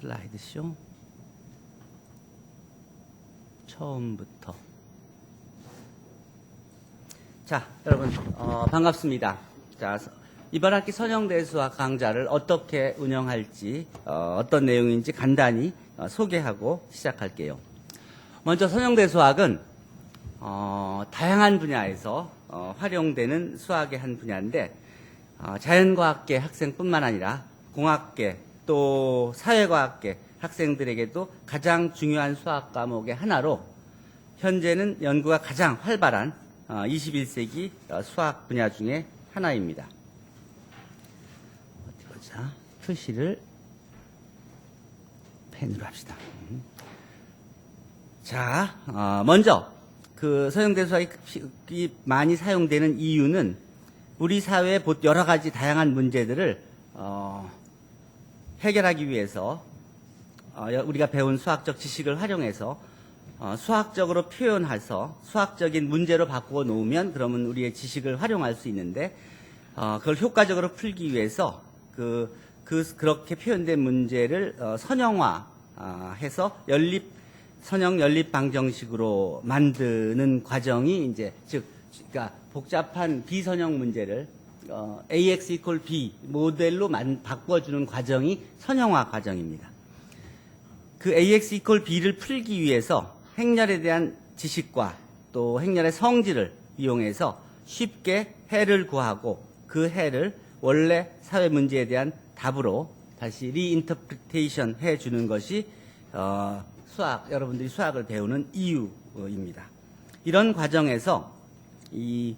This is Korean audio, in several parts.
슬라이드 쇼 처음부터. 자, 여러분 반갑습니다. 자, 이번 학기 선형대수학 강좌를 어떻게 운영할지 어떤 내용인지 간단히 소개하고 시작할게요. 먼저 선형대수학은 다양한 분야에서 활용되는 수학의 한 분야인데 자연과학계 학생뿐만 아니라 공학계 또 사회과학계 학생들에게도 가장 중요한 수학 과목의 하나로 현재는 연구가 가장 활발한 21세기 수학 분야 중에 하나입니다. 어디 보자. 표시를 펜으로 합시다. 자, 먼저 그 선형대수학이 많이 사용되는 이유는 우리 사회의 여러 가지 다양한 문제들을 해결하기 위해서 우리가 배운 수학적 지식을 활용해서 수학적으로 표현해서 수학적인 문제로 바꾸어 놓으면 그러면 우리의 지식을 활용할 수 있는데 그걸 효과적으로 풀기 위해서 그렇게 표현된 문제를 선형화해서 선형 연립 방정식으로 만드는 과정이 이제 그러니까 복잡한 비선형 문제를 AX equal B 모델로 바꿔주는 과정이 선형화 과정입니다. 그 AX equal B를 풀기 위해서 행렬에 대한 지식과 또 행렬의 성질을 이용해서 쉽게 해를 구하고 그 해를 원래 사회 문제에 대한 답으로 다시 리인터프리테이션 해주는 것이 여러분들이 수학을 배우는 이유입니다. 이런 과정에서 이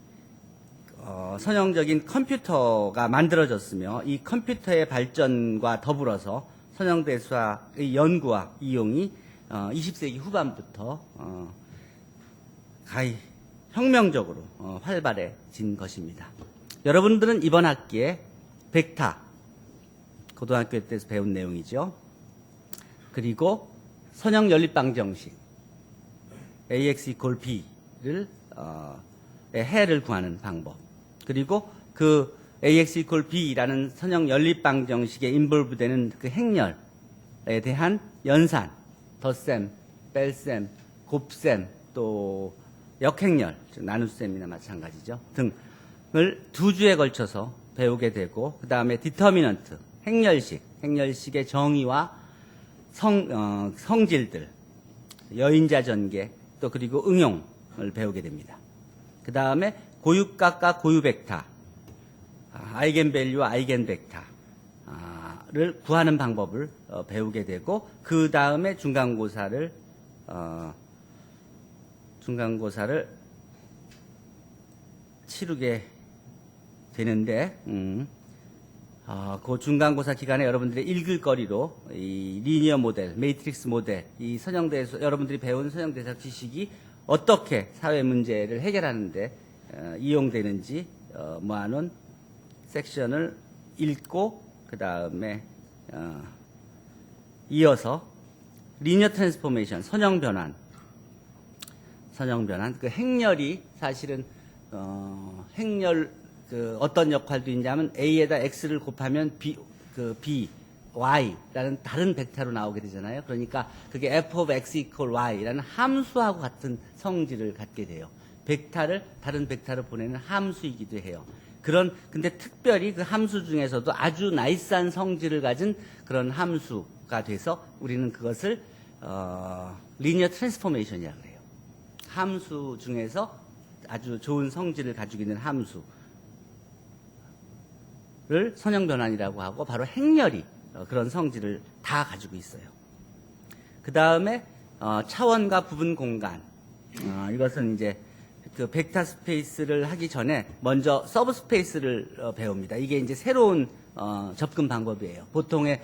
선형적인 컴퓨터가 만들어졌으며 이 컴퓨터의 발전과 더불어서 선형대수학의 연구와 이용이 20세기 후반부터 가히 혁명적으로 활발해진 것입니다. 여러분들은 이번 학기에 벡터, 고등학교 때에서 배운 내용이죠. 그리고 선형 연립 방정식 AX equal B를 해를 구하는 방법, 그리고 그 AX equal B라는 선형 연립 방정식에 인볼브되는 그 행렬에 대한 연산, 덧셈, 뺄셈, 곱셈, 또 역행렬, 즉 나눗셈이나 마찬가지죠. 등을 2주에 걸쳐서 배우게 되고 그 다음에 디터미넌트, 행렬식의 정의와 성질들, 여인자 전개, 또 그리고 응용을 배우게 됩니다. 그 다음에 고유값과 고유벡터, 아이겐밸류와 아이겐벡터를 구하는 방법을 배우게 되고 그 다음에 중간고사를 치르게 되는데 그 중간고사 기간에 여러분들의 읽을 거리로 이 리니어 모델, 매트릭스 모델, 이 여러분들이 배운 선형대수학 지식이 어떻게 사회 문제를 해결하는데 이용되는지 모아놓은 섹션을 읽고 그 다음에 이어서 리니어 트랜스포메이션, 선형 변환, 그 행렬이 사실은 행렬 어떤 역할도 있냐면 A에다 X를 곱하면 B, Y라는 다른 벡터로 나오게 되잖아요. 그러니까 그게 F of X equal Y라는 함수하고 같은 성질을 갖게 돼요. 벡터를 다른 벡터로 보내는 함수이기도 해요. 근데 특별히 그 함수 중에서도 아주 나이스한 성질을 가진 그런 함수가 돼서 우리는 그것을 리니어 트랜스포메이션이라고 해요. 함수 중에서 아주 좋은 성질을 가지고 있는 함수를 선형 변환이라고 하고 바로 행렬이 그런 성질을 다 가지고 있어요. 그 다음에 차원과 부분 공간, 이것은 이제 그 벡터 스페이스를 하기 전에 먼저 서브 스페이스를 배웁니다. 이게 이제 새로운 접근 방법이에요. 보통의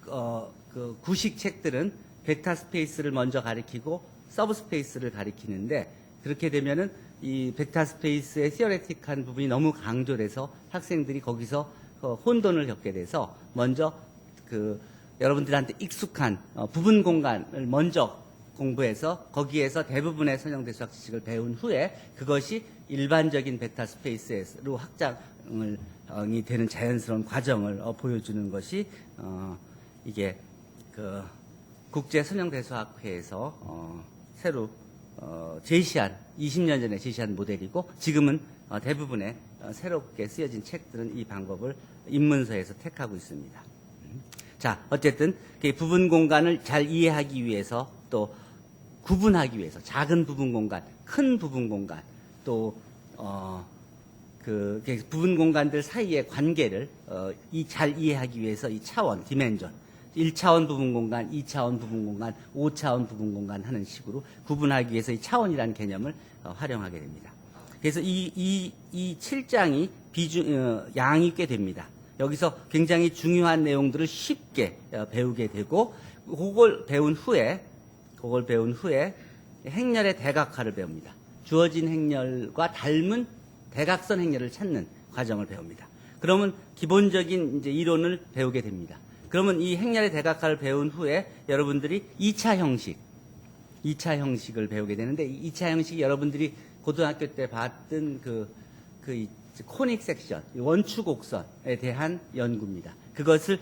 그 구식 책들은 벡터 스페이스를 먼저 가리키고 서브 스페이스를 가리키는데 그렇게 되면은 이 벡터 스페이스의 시어레틱한 부분이 너무 강조돼서 학생들이 거기서 혼돈을 겪게 돼서 먼저 여러분들한테 익숙한 부분 공간을 먼저 공부해서 거기에서 대부분의 선형대수학 지식을 배운 후에 그것이 일반적인 벡터 스페이스로 확장이 되는 자연스러운 과정을 보여주는 것이 이게 그 국제선형대수학회에서 새로 제시한 20년 전에 제시한 모델이고 지금은 대부분의 새롭게 쓰여진 책들은 이 방법을 입문서에서 택하고 있습니다. 자, 어쨌든 부분 공간을 잘 이해하기 위해서 또 구분하기 위해서 작은 부분 공간, 큰 부분 공간, 또 부분 공간들 사이의 관계를 잘 이해하기 위해서 이 차원, 디멘전, 1차원 부분 공간, 2차원 부분 공간, 5차원 부분 공간 하는 식으로 구분하기 위해서 이 차원이라는 개념을 활용하게 됩니다. 그래서 이 7장이 양이 꽤 됩니다. 여기서 굉장히 중요한 내용들을 쉽게 배우게 되고 그걸 배운 후에 행렬의 대각화를 배웁니다. 주어진 행렬과 닮은 대각선 행렬을 찾는 과정을 배웁니다. 그러면 기본적인 이제 이론을 배우게 됩니다. 그러면 이 행렬의 대각화를 배운 후에 여러분들이 2차 형식을 배우게 되는데 2차 형식이 여러분들이 고등학교 때 봤던 코닉 섹션, 원축 곡선에 대한 연구입니다. 그것을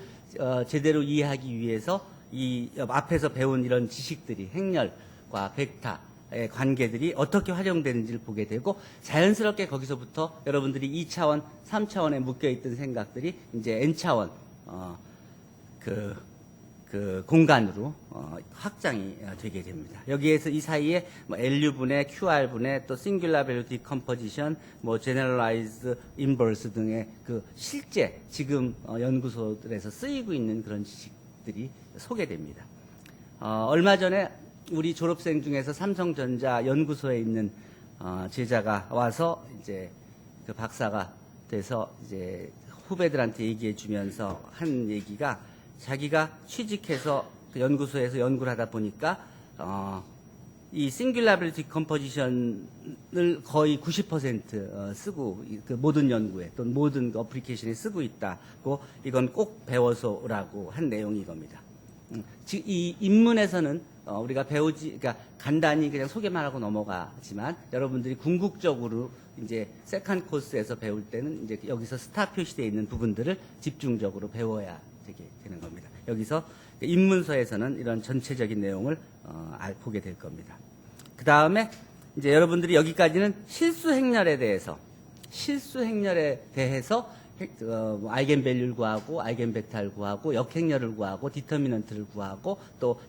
제대로 이해하기 위해서 이 앞에서 배운 이런 지식들이 행렬과 벡터의 관계들이 어떻게 활용되는지를 보게 되고 자연스럽게 거기서부터 여러분들이 2차원, 3차원에 묶여있던 생각들이 이제 N차원 공간으로 확장이 되게 됩니다. 여기에서 이 사이에 LU분의 QR분의 또 Singular Value Decomposition, Generalized Inverse 등의 실제 지금 연구소들에서 쓰이고 있는 그런 지식들이 소개됩니다. 얼마 전에 우리 졸업생 중에서 삼성전자 연구소에 있는 제자가 와서 이제 그 박사가 돼서 이제 후배들한테 얘기해 주면서 한 얘기가 자기가 취직해서 그 연구소에서 연구를 하다 보니까 이 Singular Decomposition을 거의 90% 쓰고 그 모든 연구에 또는 모든 어플리케이션에 쓰고 있다고 이건 꼭 배워서 오라고 한 내용이 이겁니다. 이 입문에서는 우리가 그러니까 간단히 그냥 소개만 하고 넘어가지만 여러분들이 궁극적으로 이제 세컨 코스에서 배울 때는 이제 여기서 스타 표시되어 있는 부분들을 집중적으로 배워야 되게 되는 겁니다. 여기서 입문서에서는 이런 전체적인 내용을 보게 될 겁니다. 그 다음에 이제 여러분들이 여기까지는 실수 행렬에 대해서 아이겐밸류를 구하고 아이겐벡터를 구하고 역행렬을 구하고 디터미넌트를 구하고 또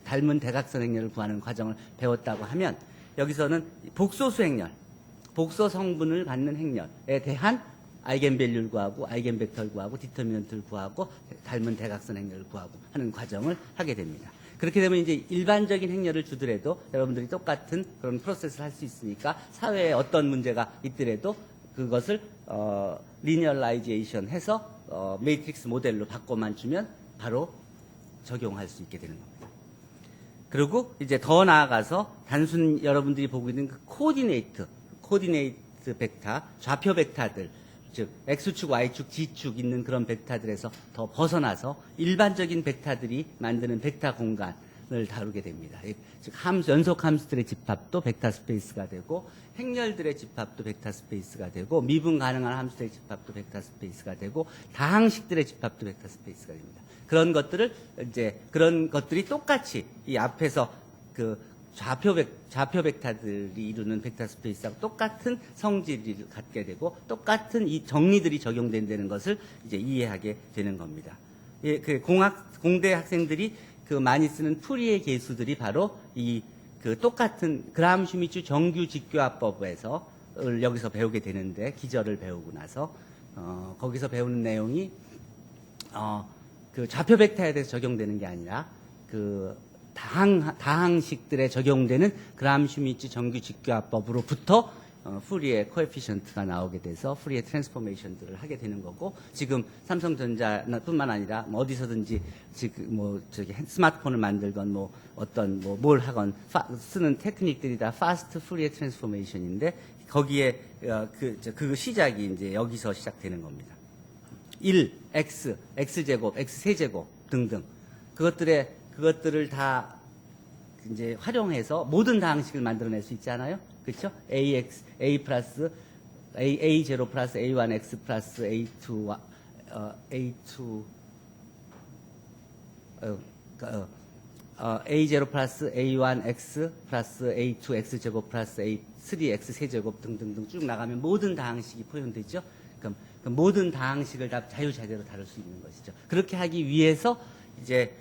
닮은 대각선 행렬을 구하는 과정을 배웠다고 하면 여기서는 복소수 행렬, 복소 성분을 갖는 행렬에 대한 아이겐밸류를 구하고 아이겐벡터를 구하고 디터미넌트를 구하고 닮은 대각선 행렬을 구하고 하는 과정을 하게 됩니다. 그렇게 되면 이제 일반적인 행렬을 주더라도 여러분들이 똑같은 그런 프로세스를 할 수 있으니까 사회에 어떤 문제가 있더라도 그것을 리니얼라이제이션 해서 매트릭스 모델로 바꿔만 주면 바로 적용할 수 있게 되는 겁니다. 그리고 이제 더 나아가서 단순 여러분들이 보고 있는 그 코디네이트 벡터, 좌표 벡터들, 즉 X축, Y축, G축 있는 그런 벡터들에서 더 벗어나서 일반적인 벡터들이 만드는 벡터 공간을 다루게 됩니다. 즉 연속 함수들의 집합도 벡터 스페이스가 되고 행렬들의 집합도 벡터 스페이스가 되고 미분 가능한 함수들의 집합도 벡터 스페이스가 되고 다항식들의 집합도 벡터 스페이스가 됩니다. 그런 것들이 똑같이 이 앞에서 그 좌표 벡터들이 이루는 벡터 스페이스하고 똑같은 성질을 갖게 되고 똑같은 이 정리들이 적용된다는 것을 이제 이해하게 되는 겁니다. 예, 공대 학생들이 많이 쓰는 풀이의 계수들이 바로 똑같은 그라함 슈미츠 정규 직교합법에서 여기서 배우게 되는데 기저를 배우고 나서 거기서 배우는 내용이 그 좌표 벡터에 대해서 적용되는 게 아니라 다항식들에 적용되는 그라함 슈미츠 정규 직교합법으로부터 푸리의 코에피션트가 나오게 돼서 푸리의 트랜스포메이션들을 하게 되는 거고 지금 삼성전자뿐만 아니라 어디서든지 지금 스마트폰을 만들건 뭘 하건 쓰는 테크닉들이 다 파스트 푸리의 트랜스포메이션인데 거기에 그 시작이 이제 여기서 시작되는 겁니다. 1, x, x제곱, x세제곱 등등 그것들을 다 이제 활용해서 모든 다항식을 만들어낼 수 있잖아요. 그렇죠? a 플러스 a0 플러스 a1x 플러스 a2 A0 플러스 A1X 플러스 A2X 제곱 플러스 A3X 세제곱 등등등 쭉 나가면 모든 다항식이 포함되죠. 그럼 그 모든 다항식을 다 자유자재로 다룰 수 있는 것이죠. 그렇게 하기 위해서 이제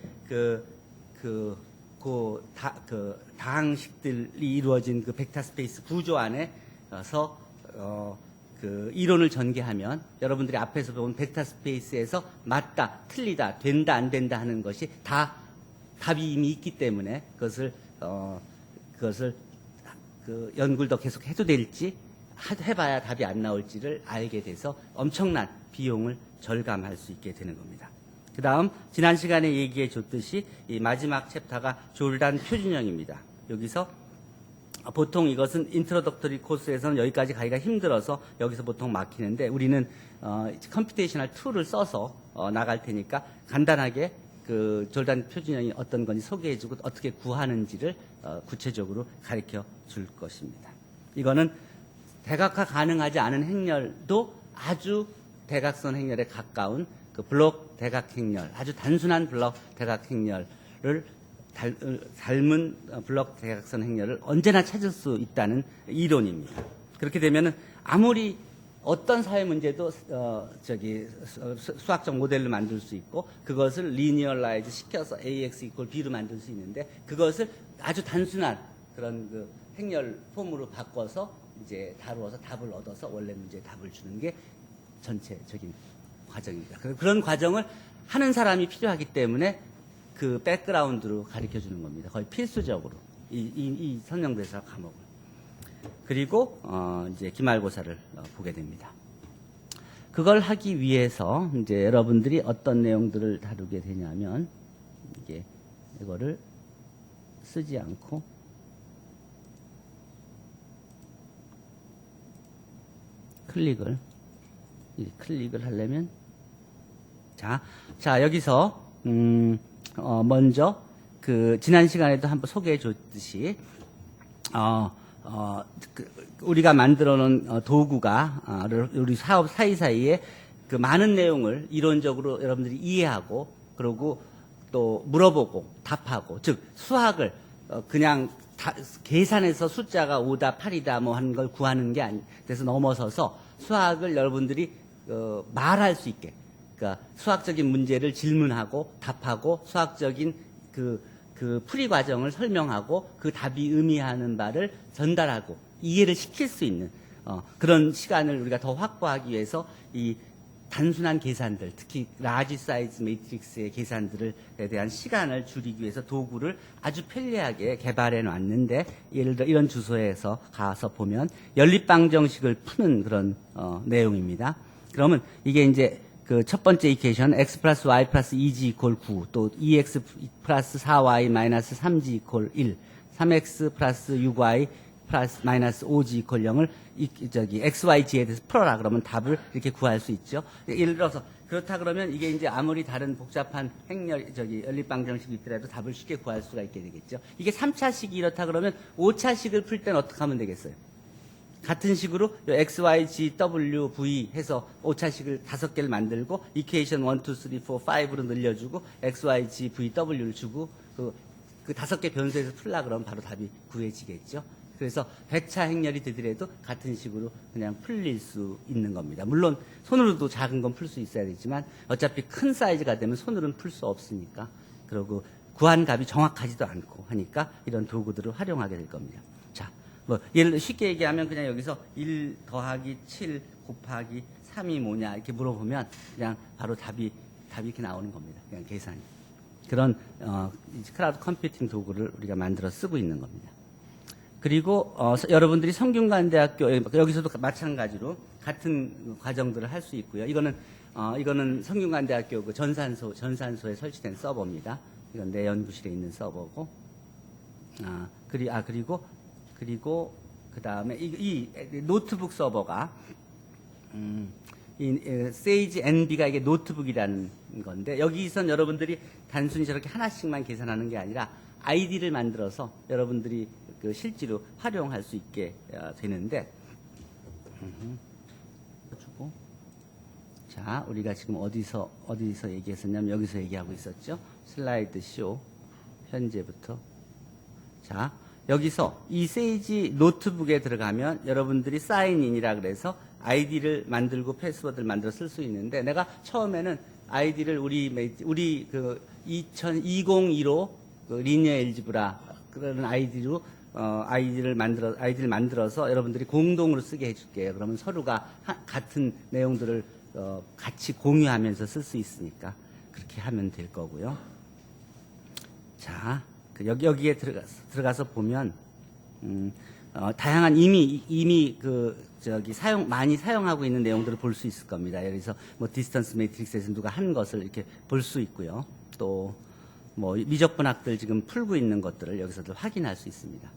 다항식들이 이루어진 그 벡터 스페이스 구조 안에서 그 이론을 전개하면 여러분들이 앞에서 본 벡터 스페이스에서 맞다, 틀리다, 된다, 안 된다 하는 것이 다 답이 이미 있기 때문에 그것을 그 연구를 더 계속 해도 될지 해봐야 답이 안 나올지를 알게 돼서 엄청난 비용을 절감할 수 있게 되는 겁니다. 그 다음 지난 시간에 얘기해 줬듯이 이 마지막 챕터가 졸단 표준형입니다. 여기서 보통 이것은 인트로덕터리 코스에서는 여기까지 가기가 힘들어서 여기서 보통 막히는데 우리는 컴퓨테이셔널 툴을 써서 나갈 테니까 간단하게 그 졸단 표준형이 어떤 건지 소개해주고 어떻게 구하는지를 구체적으로 가르쳐 줄 것입니다. 이거는 대각화 가능하지 않은 행렬도 아주 대각선 행렬에 가까운 그 블록 대각 행렬, 아주 단순한 블록 대각 행렬을 닮은 블록 대각선 행렬을 언제나 찾을 수 있다는 이론입니다. 그렇게 되면은 아무리 어떤 사회 문제도 수학적 모델로 만들 수 있고 그것을 리니얼라이즈 시켜서 AX 이퀄 B로 만들 수 있는데 그것을 아주 단순한 그런 그 행렬 폼으로 바꿔서 이제 다루어서 답을 얻어서 원래 문제에 답을 주는 게 전체적인 과정입니다. 그런 과정을 하는 사람이 필요하기 때문에 그 백그라운드로 가르쳐 주는 겁니다. 거의 필수적으로 이 선형대사 과목을. 그리고 이제 기말고사를 보게 됩니다. 그걸 하기 위해서 이제 여러분들이 어떤 내용들을 다루게 되냐면 이거를 쓰지 않고 클릭을 하려면 자 여기서 먼저 그 지난 시간에도 한번 소개해 줬듯이 우리가 만들어 놓은 도구가 우리 사업 사이사이에 그 많은 내용을 이론적으로 여러분들이 이해하고 그리고 또 물어보고 답하고 즉 수학을 그냥 계산해서 숫자가 5다 8이다 뭐 하는 걸 구하는 게 돼서 넘어서서 수학을 여러분들이 말할 수 있게 그러니까 수학적인 문제를 질문하고 답하고 수학적인 그 풀이 과정을 설명하고 그 답이 의미하는 바를 전달하고 이해를 시킬 수 있는 그런 시간을 우리가 더 확보하기 위해서 이 단순한 계산들, 특히 라지 사이즈 매트릭스의 계산들에 대한 시간을 줄이기 위해서 도구를 아주 편리하게 개발해 놨는데 예를 들어 이런 주소에서 가서 보면 연립방정식을 푸는 그런 내용입니다. 그러면 이게 이제 그 첫 번째 이퀘이션 x 플러스 y 플러스 2g 이퀄 9, 또 2x 플러스 4y 마이너스 3g 이퀄 1, 3x 플러스 6y 플러스 마이너스 5g 이퀄 0을 xyz에 대해서 풀어라 그러면 답을 이렇게 구할 수 있죠. 예를 들어서 그렇다 그러면 이게 이제 아무리 다른 복잡한 연립방정식이 있더라도 답을 쉽게 구할 수가 있게 되겠죠. 이게 3차식이 이렇다 그러면 5차식을 풀 때는 어떻게 하면 되겠어요? 같은 식으로 x, y, g, w, v 해서 5차식을 5개를 만들고 이퀘이션 1, 2, 3, 4, 5로 늘려주고 x, y, g, v, w를 주고 그 5개 변수에서 풀라 그러면 바로 답이 구해지겠죠. 그래서 100차 행렬이 되더라도 같은 식으로 그냥 풀릴 수 있는 겁니다. 물론 손으로도 작은 건 풀 수 있어야 되지만 어차피 큰 사이즈가 되면 손으로는 풀 수 없으니까 그리고 구한 값이 정확하지도 않고 하니까 이런 도구들을 활용하게 될 겁니다. 자, 뭐 예를 들어 쉽게 얘기하면 그냥 여기서 1 더하기 7 곱하기 3이 뭐냐 이렇게 물어보면 그냥 바로 답이 이렇게 나오는 겁니다. 그냥 계산이. 그런 클라우드 컴퓨팅 도구를 우리가 만들어 쓰고 있는 겁니다. 그리고 여러분들이 성균관대학교 여기서도 마찬가지로 같은 과정들을 할 수 있고요. 이거는 성균관대학교 그 전산소에 설치된 서버입니다. 이건 내 연구실에 있는 서버고. 그리고 그 다음에 이 노트북 서버가 세이지 NB가 이게 노트북이라는 건데 여기선 여러분들이 단순히 저렇게 하나씩만 계산하는 게 아니라 아이디를 만들어서 여러분들이 그 실제로 활용할 수 있게 되는데 주고 자 우리가 지금 어디서 얘기했었냐면 여기서 얘기하고 있었죠. 슬라이드 쇼 현재부터. 자, 여기서 이 세이지 노트북에 들어가면 여러분들이 사인인이라 그래서 아이디를 만들고 패스워드를 만들어 쓸 수 있는데, 내가 처음에는 아이디를 우리 그 2015 그 리니어 엘지브라 그런 아이디로 아이디를 만들어서 여러분들이 공동으로 쓰게 해줄게요. 그러면 서로가 같은 내용들을 같이 공유하면서 쓸 수 있으니까 그렇게 하면 될 거고요. 자, 여기에 들어가서 보면 다양한 이미 많이 사용하고 있는 내용들을 볼 수 있을 겁니다. 여기서 뭐 디스턴스 매트릭스에서 누가 한 것을 이렇게 볼 수 있고요. 또 뭐 미적분학들 지금 풀고 있는 것들을 여기서도 확인할 수 있습니다.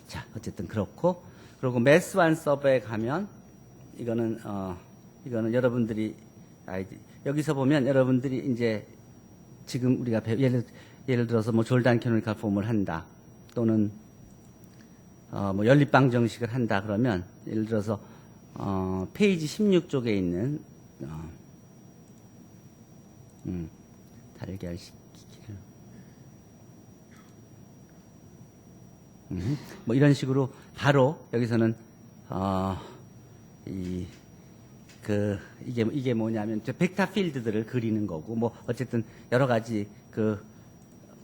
자, 어쨌든 그렇고, 그리고 매스완 서버에 가면 이거는 여러분들이 여기서 보면 여러분들이 이제 지금 우리가 예를 들어서 뭐 졸단 캐노니컬 폼을 한다, 또는 뭐 연립방 정식을 한다 그러면, 예를 들어서 페이지 16쪽에 있는 달걀시키기를 뭐 이런 식으로 바로 여기서는 이게 뭐냐면 벡터 필드들을 그리는 거고, 뭐 어쨌든 여러 가지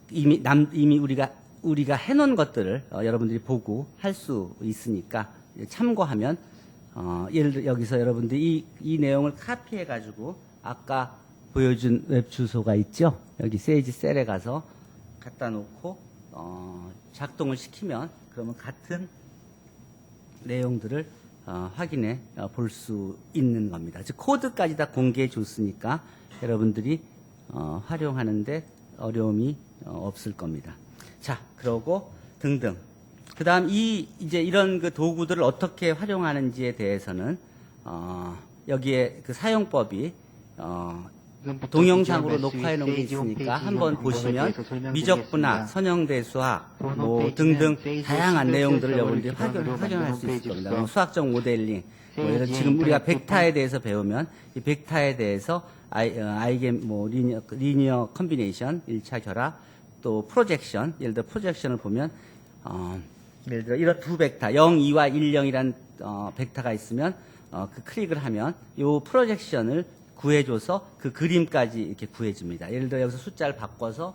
이미 우리가 해놓은 것들을 여러분들이 보고 할 수 있으니까 참고하면, 예를 들어 여기서 여러분들이 이 내용을 카피해 가지고 아까 보여준 웹 주소가 있죠. 여기 세이지 셀에 가서 갖다 놓고 작동을 시키면, 그러면 같은 내용들을 확인해 볼 수 있는 겁니다. 즉 코드까지 다 공개해 줬으니까 여러분들이 활용하는데 어려움이 없을 겁니다. 자, 그러고 등등. 그다음 이제 이런 그 도구들을 어떻게 활용하는지에 대해서는 여기에 그 사용법이 동영상으로 녹화해 놓은 게 있으니까 한번 보시면 미적분학, 선형대수학 뭐 등등 다양한 내용들을 여러분들이 확인할 수 있을 겁니다. 뭐 수학적 모델링, 뭐 지금 우리가 벡터에 대해서 배우면 이 벡터에 대해서 아이겐 뭐 리니어 컨비네이션 1차 결합, 또 프로젝션, 예를 들어 프로젝션을 보면 예를 들어 이런 두 벡터 0, 2와 1, 0이란 벡터가 있으면 그 클릭을 하면 이 프로젝션을 구해줘서 그 그림까지 이렇게 구해줍니다. 예를 들어 여기서 숫자를 바꿔서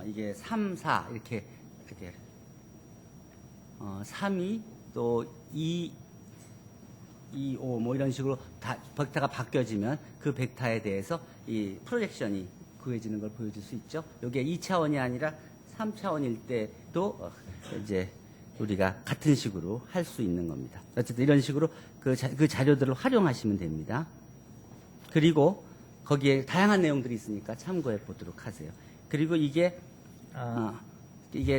이게 3, 4 이렇게 3, 2, 또 2, 5 뭐 이런 식으로 다 벡터가 바뀌어지면 그 벡터에 대해서 이 프로젝션이 구해지는 걸 보여줄 수 있죠. 이게 2차원이 아니라 3차원일 때도 이제 우리가 같은 식으로 할 수 있는 겁니다. 어쨌든 이런 식으로 그 자료들을 활용하시면 됩니다. 그리고 거기에 다양한 내용들이 있으니까 참고해 보도록 하세요. 그리고 이게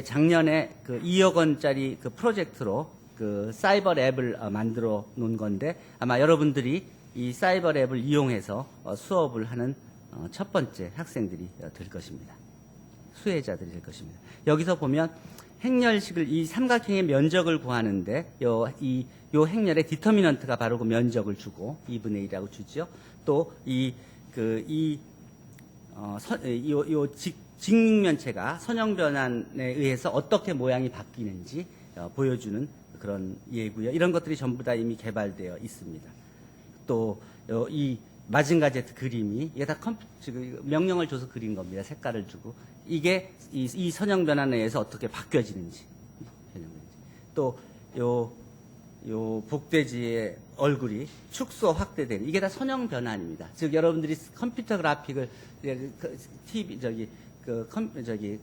작년에 그 2억 원짜리 그 프로젝트로 그 사이버 랩을 만들어 놓은 건데, 아마 여러분들이 이 사이버 랩을 이용해서 수업을 하는 첫 번째 학생들이 될 것입니다. 수혜자들이 될 것입니다. 여기서 보면 행렬식을, 이 삼각형의 면적을 구하는데 요 행렬의 디터미넌트가 바로 그 면적을 주고 2분의 1이라고 주죠. 또 직육면체가 선형 변환에 의해서 어떻게 모양이 바뀌는지 보여주는 그런 예고요. 이런 것들이 전부 다 이미 개발되어 있습니다. 또 이 마징가 Z 그림이 이게 다 명령을 줘서 그린 겁니다. 색깔을 주고 이게 이 선형 변환에 의해서 어떻게 바뀌어지는지, 또 요 복돼지의 얼굴이 축소 확대되는, 이게 다 선형 변환입니다. 즉 여러분들이 컴퓨터 그래픽을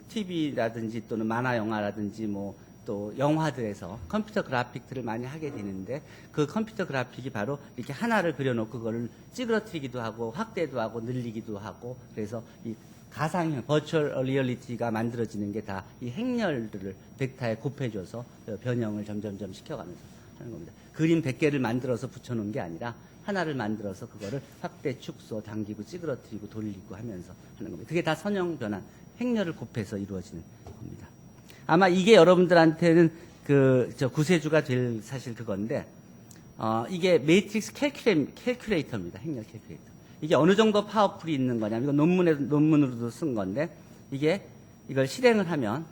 TV라든지 또는 만화 영화라든지 뭐 또 영화들에서 컴퓨터 그래픽들을 많이 하게 되는데, 그 컴퓨터 그래픽이 바로 이렇게 하나를 그려놓고 그걸 찌그러뜨리기도 하고 확대도 하고 늘리기도 하고, 그래서 이 가상형 버추얼 리얼리티가 만들어지는 게 다 이 행렬들을 벡터에 곱해줘서 변형을 점점점 시켜가면서 하는 겁니다. 그림 100개를 만들어서 붙여놓은 게 아니라 하나를 만들어서 그거를 확대, 축소, 당기고 찌그러뜨리고 돌리고 하면서 하는 겁니다. 그게 다 선형 변환, 행렬을 곱해서 이루어지는 겁니다. 아마 이게 여러분들한테는 구세주가 될 사실 그건데, 이게 매트릭스 캘큘레이터입니다. 행렬 캘큘레이터. 이게 어느 정도 파워풀이 있는 거냐면, 이거 논문으로도 쓴 건데, 이걸 실행을 하면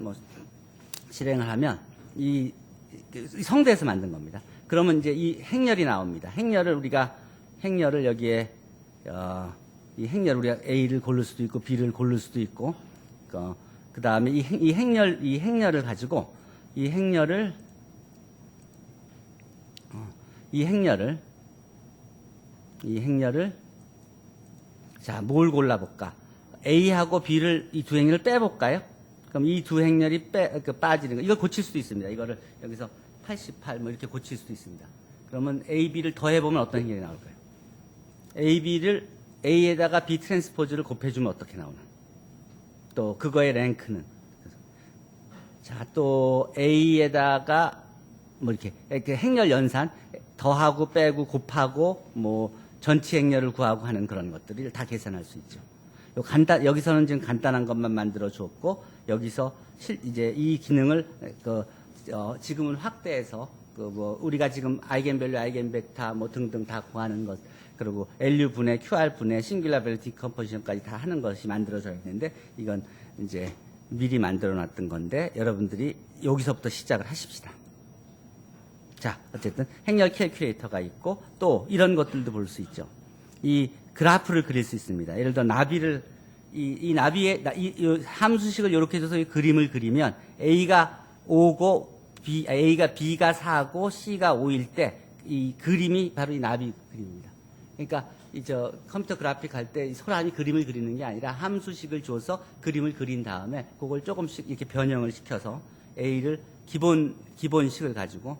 이 성대에서 만든 겁니다. 그러면 이제 이 행렬이 나옵니다. 행렬을 여기에 이 행렬 우리가 A를 고를 수도 있고 B를 고를 수도 있고 그 다음에 이 행렬을 가지고 이 행렬을 자, 뭘 골라볼까? A하고 B를 이 두 행렬을 빼볼까요? 그럼 이 두 행렬이 빠지는 거. 이걸 고칠 수도 있습니다. 이거를 여기서 88 뭐 이렇게 고칠 수도 있습니다. 그러면 A, B를 더해보면 어떤 행렬이 나올까요? A에다가 B 트랜스포즈를 곱해주면 어떻게 나오나? 또 그거의 랭크는. 자, 또 A에다가 뭐 이렇게 행렬 연산 더하고 빼고 곱하고 뭐 전체 행렬을 구하고 하는 그런 것들을 다 계산할 수 있죠. 여기서는 지금 간단한 것만 만들어 줬고 여기서 이제 이 기능을 지금은 확대해서 뭐 우리가 지금 아이겐밸류, 아이겐벡터 뭐 등등 다 구하는 것 그리고 LU 분해, QR 분해, 싱귤러 밸류 디컴포지션까지 다 하는 것이 만들어져 있는데 이건 이제 미리 만들어 놨던 건데 여러분들이 여기서부터 시작을 하십시다. 자, 어쨌든 행렬 캘큘레이터가 있고 또 이런 것들도 볼 수 있죠. 이 그래프를 그릴 수 있습니다. 예를 들어 나비를 이 나비의 이 함수식을 이렇게 해줘서 이 그림을 그리면 A가 5고 A가 B가 4고 C가 5일 때 이 그림이 바로 이 나비 그림입니다. 그러니까 컴퓨터 그래픽 할 때 소란이 그림을 그리는 게 아니라 함수식을 줘서 그림을 그린 다음에 그걸 조금씩 이렇게 변형을 시켜서 A를 기본식을 가지고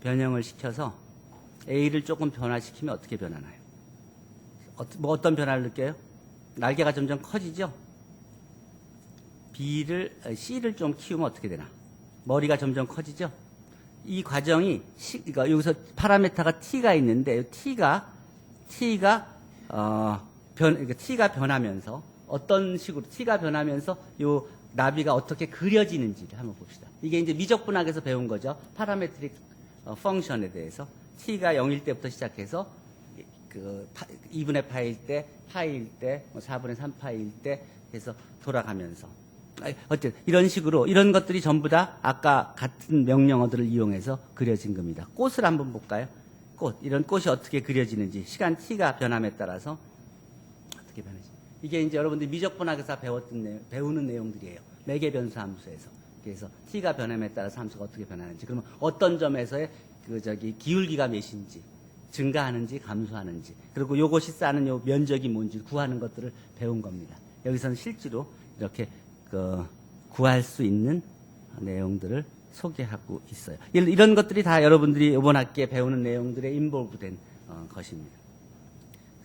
변형을 시켜서 A를 조금 변화시키면 어떻게 변하나요? 어떤 변화를 느껴요? 날개가 점점 커지죠? C를 좀 키우면 어떻게 되나? 머리가 점점 커지죠? 이 과정이, 그러니까 여기서 파라메타가 T가 있는데, T가 변하면서, 어떤 식으로, T가 변하면서 요 나비가 어떻게 그려지는지를 한번 봅시다. 이게 이제 미적분학에서 배운 거죠. 파라메트릭 펑션에 대해서. T가 0일 때부터 시작해서, 2분의 파일 때, 파일 때, 4분의 3파일 때 해서 돌아가면서. 어쨌든 이런 식으로 이런 것들이 전부 다 아까 같은 명령어들을 이용해서 그려진 겁니다. 꽃을 한번 볼까요? 이런 꽃이 어떻게 그려지는지 시간 t가 변함에 따라서 어떻게 변하지? 이게 이제 여러분들이 미적분학에서 배우는 내용들이에요. 매개변수 함수에서. 그래서 t가 변함에 따라서 함수가 어떻게 변하는지, 그러면 어떤 점에서의 기울기가 몇인지, 증가하는지 감소하는지, 그리고 이것이 쌓는 요 면적이 뭔지 구하는 것들을 배운 겁니다. 여기서는 실제로 이렇게 구할 수 있는 내용들을 소개하고 있어요. 이런 것들이 다 여러분들이 이번 학기에 배우는 내용들에 인볼브된 것입니다.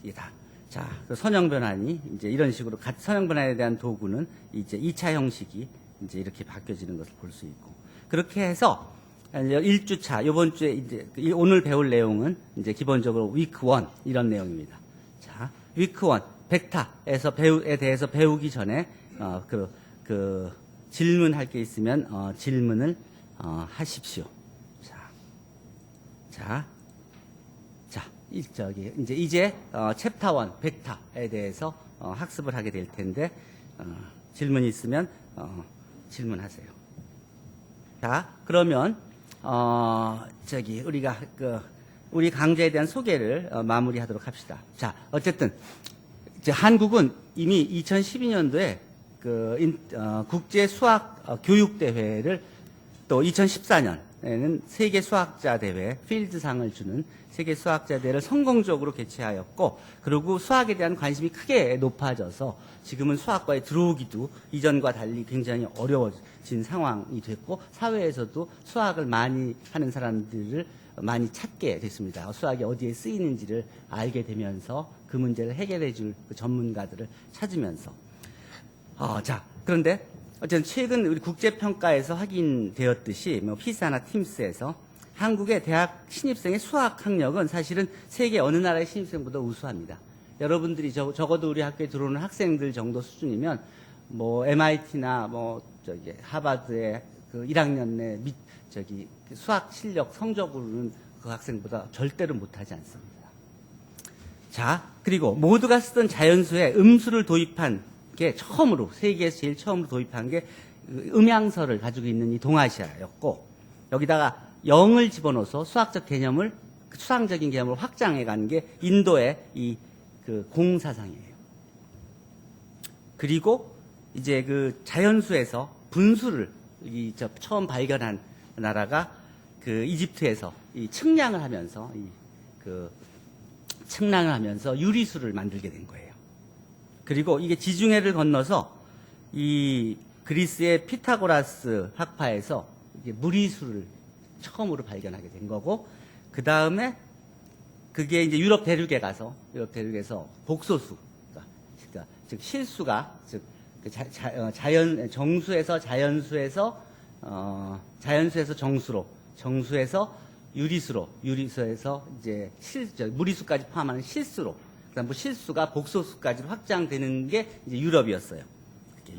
이게 다. 자, 선형 변환이 이제 이런 식으로 선형 변환에 대한 도구는 이제 2차 형식이 이제 이렇게 바뀌어지는 것을 볼 수 있고, 그렇게 해서 1주차 이번 주에 이제 오늘 배울 내용은 이제 기본적으로 위크 1 이런 내용입니다. 자, 위크 1 벡터에 대해서 배우기 전에 질문할 게 있으면 질문을 하십시오. 이제 챕터 1 벡터에 대해서 학습을 하게 될 텐데 질문이 있으면 질문하세요. 자, 그러면 우리가 우리 강좌에 대한 소개를 마무리하도록 합시다. 자, 어쨌든 이제 한국은 이미 2012년도에 국제 수학 교육 대회를, 또 2014년에는 세계 수학자 대회 필드상을 주는 세계 수학자 대회를 성공적으로 개최하였고, 그리고 수학에 대한 관심이 크게 높아져서 지금은 수학과에 들어오기도 이전과 달리 굉장히 어려워진 상황이 됐고, 사회에서도 수학을 많이 하는 사람들을 많이 찾게 됐습니다. 수학이 어디에 쓰이는지를 알게 되면서 그 문제를 해결해 줄 전문가들을 찾으면서. 자, 그런데 어쨌든 최근 우리 국제평가에서 확인되었듯이 피사나 팀스에서 한국의 대학 신입생의 수학 학력은 사실은 세계 어느 나라의 신입생보다 우수합니다. 여러분들이 적어도 우리 학교에 들어오는 학생들 정도 수준이면 MIT나 하버드의 1학년 내 수학 실력 성적으로는 그 학생보다 절대로 못하지 않습니다. 자, 그리고 모두가 쓰던 자연수에 음수를 도입한 게 처음으로, 세계에서 제일 처음으로 도입한 게 음양서를 가지고 있는 이 동아시아였고, 여기다가 0을 집어넣어서 수학적 개념을, 추상적인 개념을 확장해 간 게 인도의 이 그 공사상이에요. 그리고 이제 그 자연수에서 분수를 처음 발견한 나라가 그 이집트에서 이 측량을 하면서 측량을 하면서 유리수를 만들게 된 거예요. 그리고 이게 지중해를 건너서 이 그리스의 피타고라스 학파에서 이게 무리수를 처음으로 발견하게 된 거고, 그 다음에 그게 이제 유럽 대륙에서 복소수, 그러니까 즉 실수가 즉 정수에서 자연수에서 자연수에서 정수로, 정수에서 유리수에서 이제 무리수까지 포함하는 실수로, 그다음 뭐 실수가 복소수까지 확장되는 게 이제 유럽이었어요.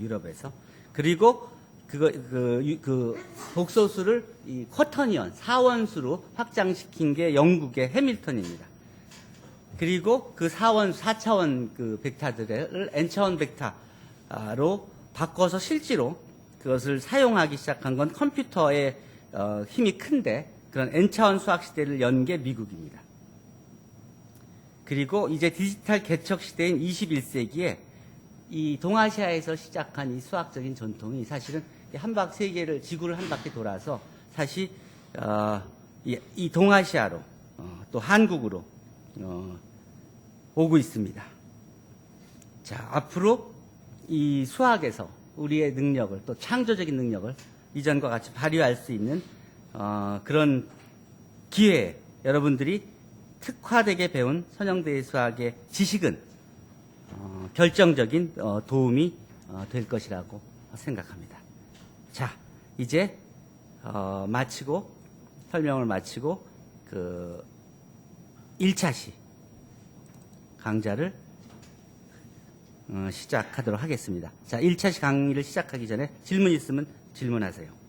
유럽에서. 그리고 그 복소수를 이 쿼터니언, 사원수로 확장시킨 게 영국의 해밀턴입니다. 그리고 그 4차원 그 벡터들을 n차원 벡터로 바꿔서 실제로 그것을 사용하기 시작한 건 컴퓨터의 힘이 큰데, 그런 n차원 수학 시대를 연 게 미국입니다. 그리고 이제 디지털 개척 시대인 21세기에 이 동아시아에서 시작한 이 수학적인 전통이 사실은 세계를, 지구를 한 바퀴 돌아서 사실 이 동아시아로 또 한국으로 오고 있습니다. 자, 앞으로 이 수학에서 우리의 능력을, 또 창조적인 능력을 이전과 같이 발휘할 수 있는 그런 기회에 여러분들이 특화되게 배운 선형대 수학의 지식은 결정적인 도움이 될 것이라고 생각합니다. 자, 이제 설명을 마치고 그 1차시 강좌를 시작하도록 하겠습니다. 자, 1차시 강의를 시작하기 전에 질문 있으면 질문하세요.